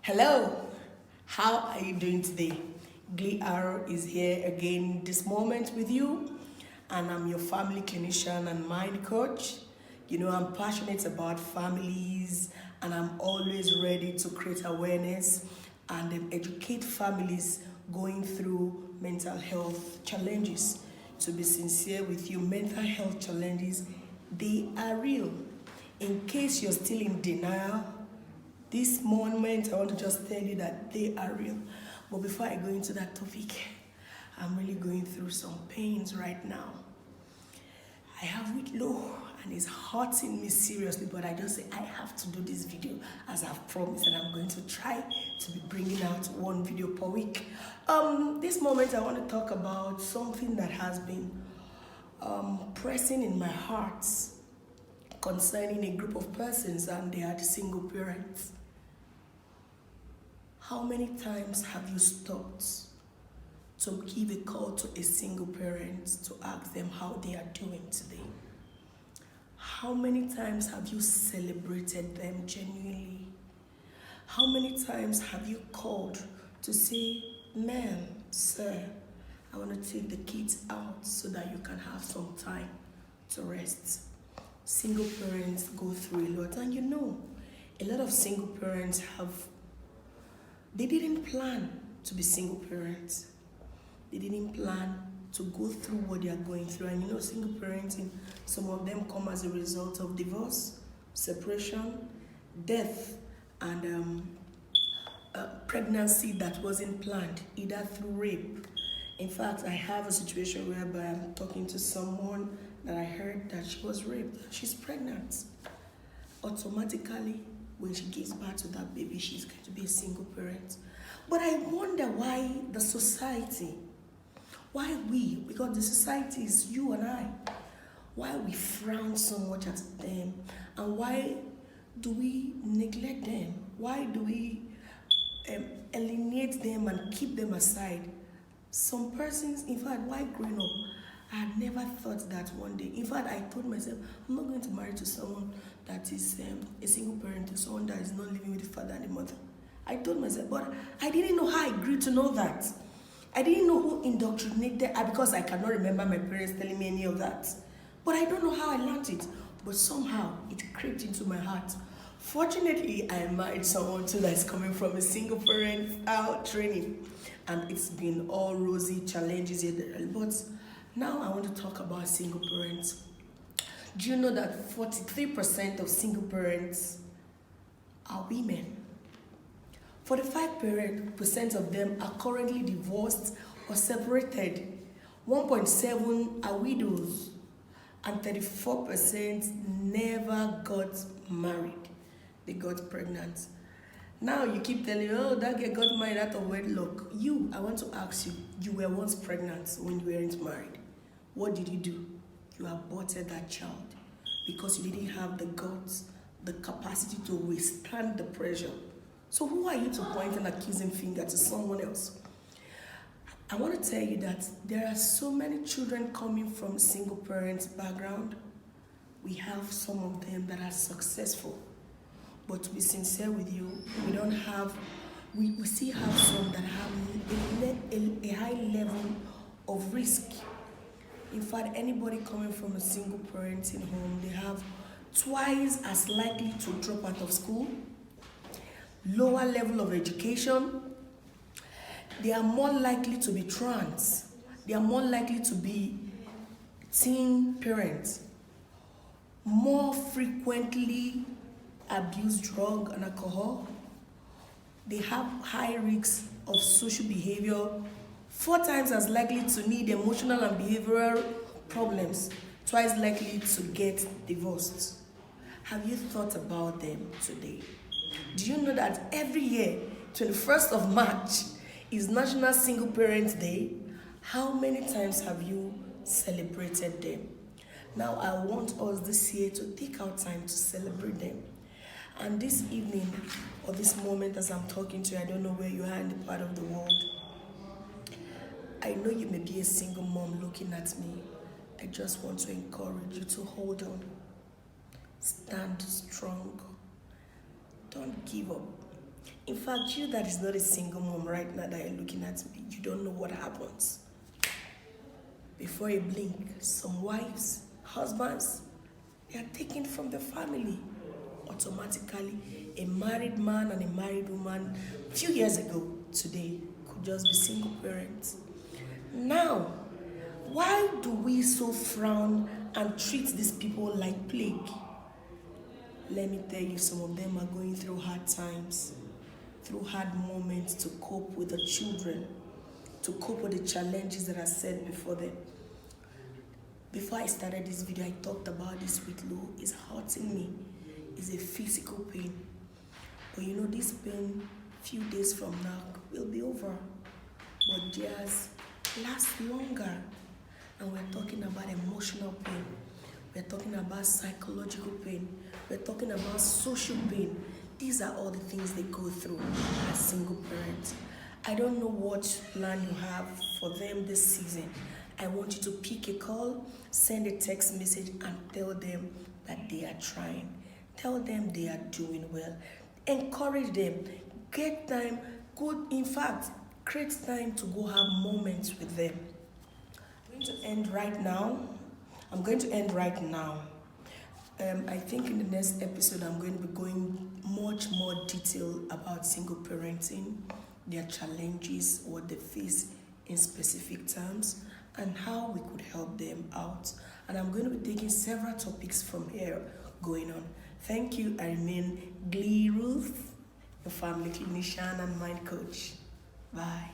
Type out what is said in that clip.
Hello, how are you doing today? Glee Arrow is here again this moment with you, and I'm your family clinician and mind coach. You know, I'm passionate about families, and I'm always ready to create awareness and educate families going through mental health challenges. To be sincere with you, mental health challenges, they are real. In case you're still in denial, this moment, I want to just tell you that they are real. But before I go into that topic, I'm really going through some pains right now. I have weight low and it's hurting me seriously, but I just say I have to do this video as I've promised, and I'm going to try to be bringing out one video per week. This moment, I want to talk about something that has been pressing in my heart concerning a group of persons, and they are the single parents. How many times have you stopped to give a call to a single parent to ask them how they are doing today? How many times have you celebrated them genuinely? How many times have you called to say, "Ma'am, sir, I want to take the kids out so that you can have some time to rest"? Single parents go through a lot, and you know, a lot of single parents they didn't plan to be single parents. They didn't plan to go through what they are going through. And you know, single parenting, some of them come as a result of divorce, separation, death, and pregnancy that wasn't planned, either through rape. In fact, I have a situation whereby I'm talking to someone that I heard that she was raped. She's pregnant. Automatically, when she gives birth to that baby, she's going to be a single parent. But I wonder why the society, why we, because the society is you and I, why we frown so much at them, and why do we neglect them? Why do we alienate them and keep them aside? Some persons, in fact, while growing up, I had never thought that one day. In fact, I told myself, I'm not going to marry to someone that is a single parent, to someone that is not living with the father and the mother. I told myself, but I didn't know how I grew to know that. I didn't know who indoctrinated, because I cannot remember my parents telling me any of that. But I don't know how I learned it. But somehow, it crept into my heart. Fortunately, I married someone too that is coming from a single parent training. And it's been all rosy challenges here. But now I want to talk about single parents. Do you know that 43% of single parents are women? 45% of them are currently divorced or separated. 1.7 are widows. And 34% never got married. They got pregnant. Now you keep telling me, oh, that girl got married out of wedlock. I want to ask you, you were once pregnant when you weren't married. What did you do? You aborted that child because you didn't have the guts, the capacity to withstand the pressure. So who are you to point an accusing finger to someone else? I want to tell you that there are so many children coming from single parents background. We have some of them that are successful. But to be sincere with you, we still have some that have a high level of risk. In fact, anybody coming from a single parenting home, they have twice as likely to drop out of school, lower level of education, they are more likely to be trans, they are more likely to be teen parents, more frequently abuse drug and alcohol, they have high risks of social behavior, 4 times as likely to need emotional and behavioral problems, twice likely to get divorced. Have you thought about them today? Do you know that every year, 21st of March, is National Single Parents Day? How many times have you celebrated them? Now, I want us this year to take our time to celebrate them. And this evening, or this moment as I'm talking to you, I don't know where you are in the part of the world. I know you may be a single mom looking at me. I just want to encourage you to hold on. Stand strong. Don't give up. In fact, you that is not a single mom right now that you're looking at me, you don't know what happens. Before you blink, some wives, husbands, they are taken from the family. Automatically, a married man and a married woman, a few years ago, today, could just be single parents. Now, why do we so frown and treat these people like plague? Let me tell you, some of them are going through hard times, through hard moments to cope with the children, to cope with the challenges that are set before them. Before I started this video, I talked about this with Lou. It's hurting me. It's a physical pain. But you know, this pain, few days from now, will be over. But theirs lasts longer. And we're talking about emotional pain. We're talking about psychological pain. We're talking about social pain. These are all the things they go through as single parents. I don't know what plan you have for them this season. I want you to pick a call, send a text message, and tell them that they are trying. Tell them they are doing well. Encourage them. Get time. In fact, create time to go have moments with them. I'm going to end right now. I think in the next episode, I'm going to be going much more detail about single parenting, their challenges, what they face in specific terms, and how we could help them out. And I'm going to be taking several topics from here going on. Thank you. I remain Glee Ruth, your family clinician and mind coach. Bye.